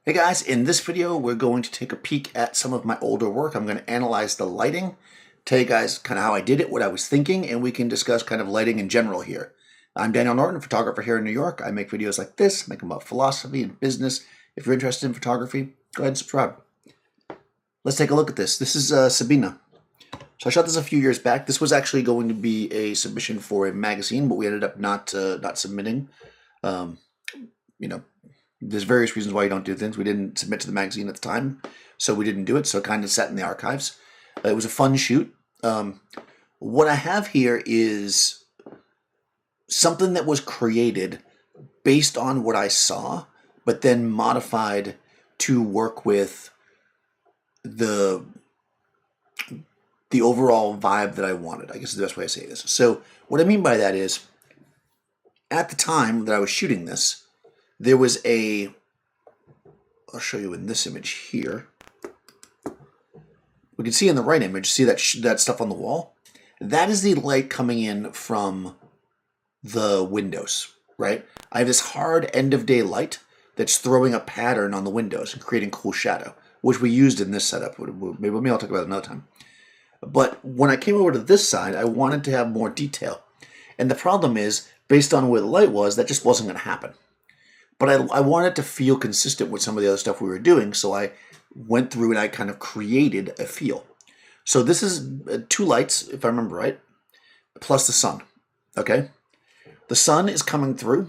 Hey guys, in this video we're going to take a peek at some of my older work. I'm going to analyze the lighting, tell you guys kind of how I did it, what I was thinking, and we can discuss kind of lighting in general here. I'm Daniel Norton, photographer here in New York. I make videos like this, make them about philosophy and business. If you're interested in photography, go ahead and subscribe. Let's take a look at this. This is Sabina. So I shot this a few years back. This was actually going to be a submission for a magazine, but we ended up not submitting. You know, there's various reasons why you don't do things. We didn't submit to the magazine at the time, so we didn't do it. So it kind of sat in the archives. It was a fun shoot. What I have here is something that was created based on what I saw, but then modified to work with the overall vibe that I wanted, I guess is the best way to say this. So what I mean by that is, at the time that I was shooting this, there was I'll show you in this image here. We can see in the right image, see that stuff on the wall? That is the light coming in from the windows, right? I have this hard end of day light that's throwing a pattern on the windows and creating cool shadow, which we used in this setup. Maybe I'll talk about it another time. But when I came over to this side, I wanted to have more detail. And the problem is, based on where the light was, that just wasn't going to happen. But I wanted to feel consistent with some of the other stuff we were doing, so I went through and I kind of created a feel. So this is two lights, if I remember right, plus the sun, okay? The sun is coming through,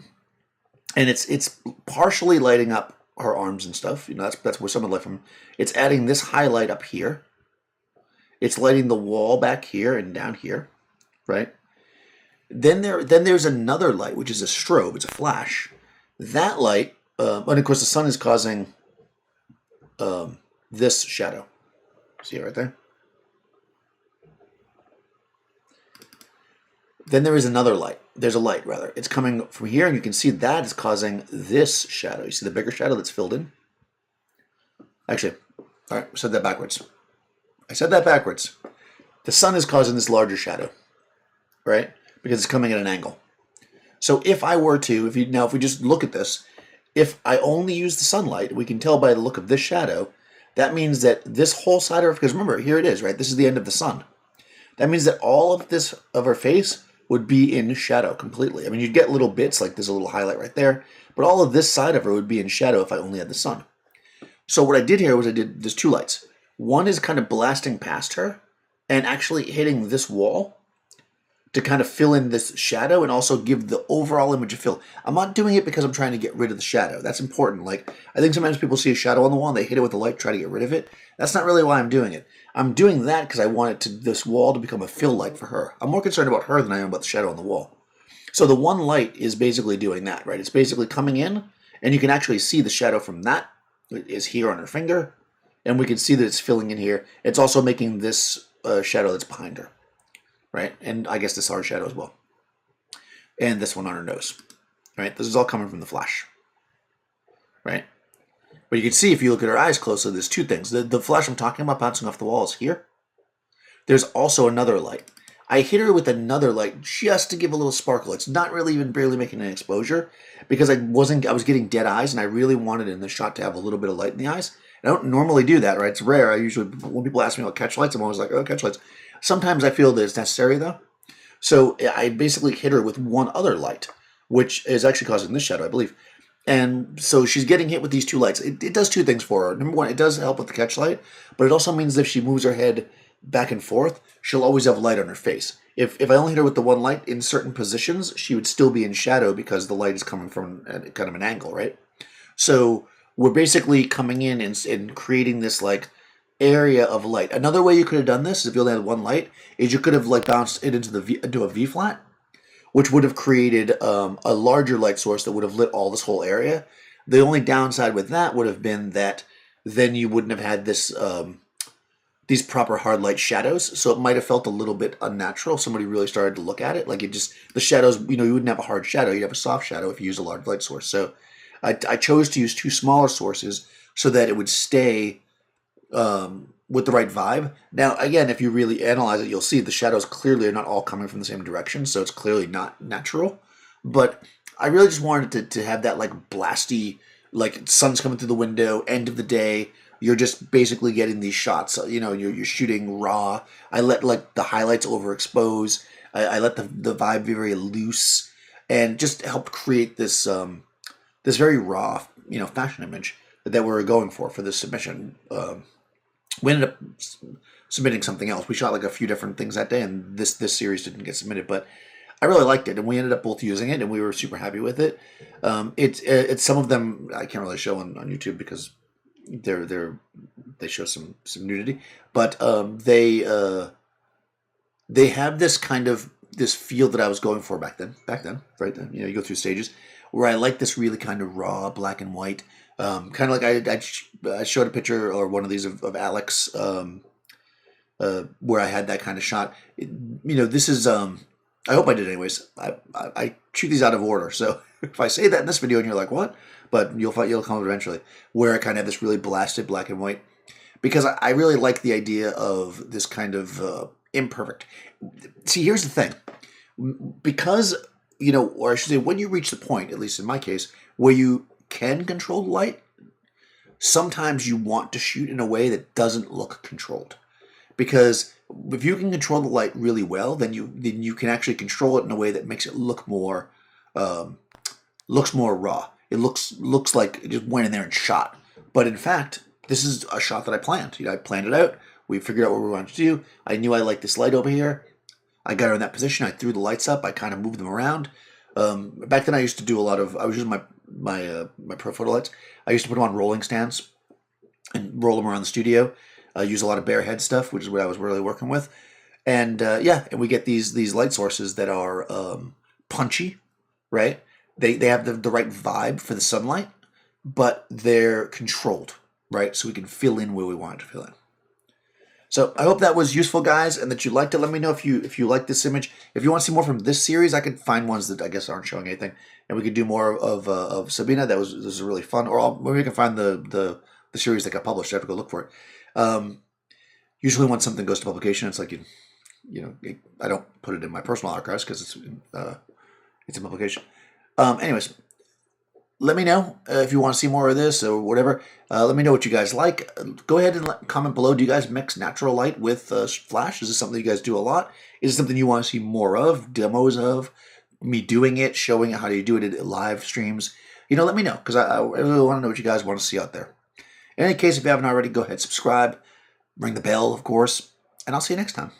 and it's partially lighting up her arms and stuff. You know, that's where some of the light from. It's adding this highlight up here. It's lighting the wall back here and down here, right? Then there's another light, which is a strobe. It's a flash. That light, and of course the sun is causing this shadow. See it right there? Then there is another light. There's a light, rather. It's coming from here, and you can see that is causing this shadow. You see the bigger shadow that's filled in? Actually, all right, I said that backwards. The sun is causing this larger shadow, right? Because it's coming at an angle. So if I were to, if we just look at this, if I only use the sunlight, we can tell by the look of this shadow, that means that this whole side of her, because remember, here it is, right? This is the end of the sun. That means that all of this of her face would be in shadow completely. I mean, you'd get little bits, like there's a little highlight right there, but all of this side of her would be in shadow if I only had the sun. So what I did here was there's two lights. One is kind of blasting past her and actually hitting this wall to kind of fill in this shadow and also give the overall image a feel. I'm not doing it because I'm trying to get rid of the shadow. That's important. Like, I think sometimes people see a shadow on the wall and they hit it with the light, try to get rid of it. That's not really why I'm doing it. I'm doing that because I want this wall to become a fill light for her. I'm more concerned about her than I am about the shadow on the wall. So the one light is basically doing that, right? It's basically coming in, and you can actually see the shadow from that. It is here on her finger, and we can see that it's filling in here. It's also making this shadow that's behind her. Right, and I guess this hard shadow as well. And this one on her nose. Right, this is all coming from the flash. Right? But you can see if you look at her eyes closely, there's two things. The flash I'm talking about bouncing off the wall is here. There's also another light. I hit her with another light just to give a little sparkle. It's not really even barely making an exposure because I was getting dead eyes and I really wanted in this shot to have a little bit of light in the eyes. I don't normally do that, right? It's rare. When people ask me about catch lights, I'm always like, oh, catch lights. Sometimes I feel that it's necessary, though. So I basically hit her with one other light, which is actually causing this shadow, I believe. And so she's getting hit with these two lights. It does two things for her. Number one, it does help with the catch light, but it also means if she moves her head back and forth, she'll always have light on her face. If I only hit her with the one light in certain positions, she would still be in shadow because the light is coming from kind of an angle, right? So we're basically coming in and creating this, like, area of light. Another way you could have done this, if you only had one light, is you could have like bounced it into a V flat, which would have created a larger light source that would have lit all this whole area. The only downside with that would have been that then you wouldn't have had this these proper hard light shadows, so it might have felt a little bit unnatural if somebody really started to look at it. Like, the shadows, you wouldn't have a hard shadow, you'd have a soft shadow if you use a large light source. So I chose to use two smaller sources so that it would stay with the right vibe. Now, again, if you really analyze it, you'll see the shadows clearly are not all coming from the same direction, so it's clearly not natural. But I really just wanted to have that like blasty like sun's coming through the window, end of the day. You're just basically getting these shots. You're shooting raw. I let like the highlights overexpose. I let the vibe be very loose, and just helped create this very raw fashion image that we're going for this submission. We ended up submitting something else. We shot like a few different things that day, and this series didn't get submitted, but I really liked it, and we ended up both using it, and we were super happy with it. It's some of them I can't really show on YouTube because they show some nudity, but they have this kind of this feel that I was going for back then, right? You go through stages where I like this really kind of raw black and white, kind of like I showed a picture or one of these of Alex, where I had that kind of shot. This is I hope I did anyways. I shoot these out of order, so if I say that in this video and you're like, what? But you'll come eventually, where I kind of have this really blasted black and white, because I really like the idea of this kind of imperfect. See, here's the thing. Because, or I should say, when you reach the point, at least in my case, where you can control the light, sometimes you want to shoot in a way that doesn't look controlled. Because if you can control the light really well, then you can actually control it in a way that makes it look more raw. It looks like it just went in there and shot. But in fact, this is a shot that I planned. I planned it out. We figured out what we wanted to do. I knew I liked this light over here. I got her in that position. I threw the lights up. I kind of moved them around. Back then, I used to do a lot of. I was using my pro photo lights. I used to put them on rolling stands and roll them around the studio. Use a lot of bare head stuff, which is what I was really working with. And and we get these light sources that are punchy, right? They have the right vibe for the sunlight, but they're controlled, right? So we can fill in where we want it to fill in. So I hope that was useful, guys, and that you liked it. Let me know if you like this image. If you want to see more from this series, I could find ones that I guess aren't showing anything, and we could do more of Sabina. This was really fun. Or maybe we can find the series that got published. I have to go look for it. Usually when something goes to publication, it's like I don't put it in my personal archives because it's in publication. Anyways, let me know if you want to see more of this or whatever. Let me know what you guys like. Go ahead and comment below. Do you guys mix natural light with flash? Is this something you guys do a lot? Is it something you want to see more of? Demos of? Me doing it? Showing how you do it at live streams? Let me know, because I really want to know what you guys want to see out there. In any case, if you haven't already, go ahead, subscribe. Ring the bell, of course. And I'll see you next time.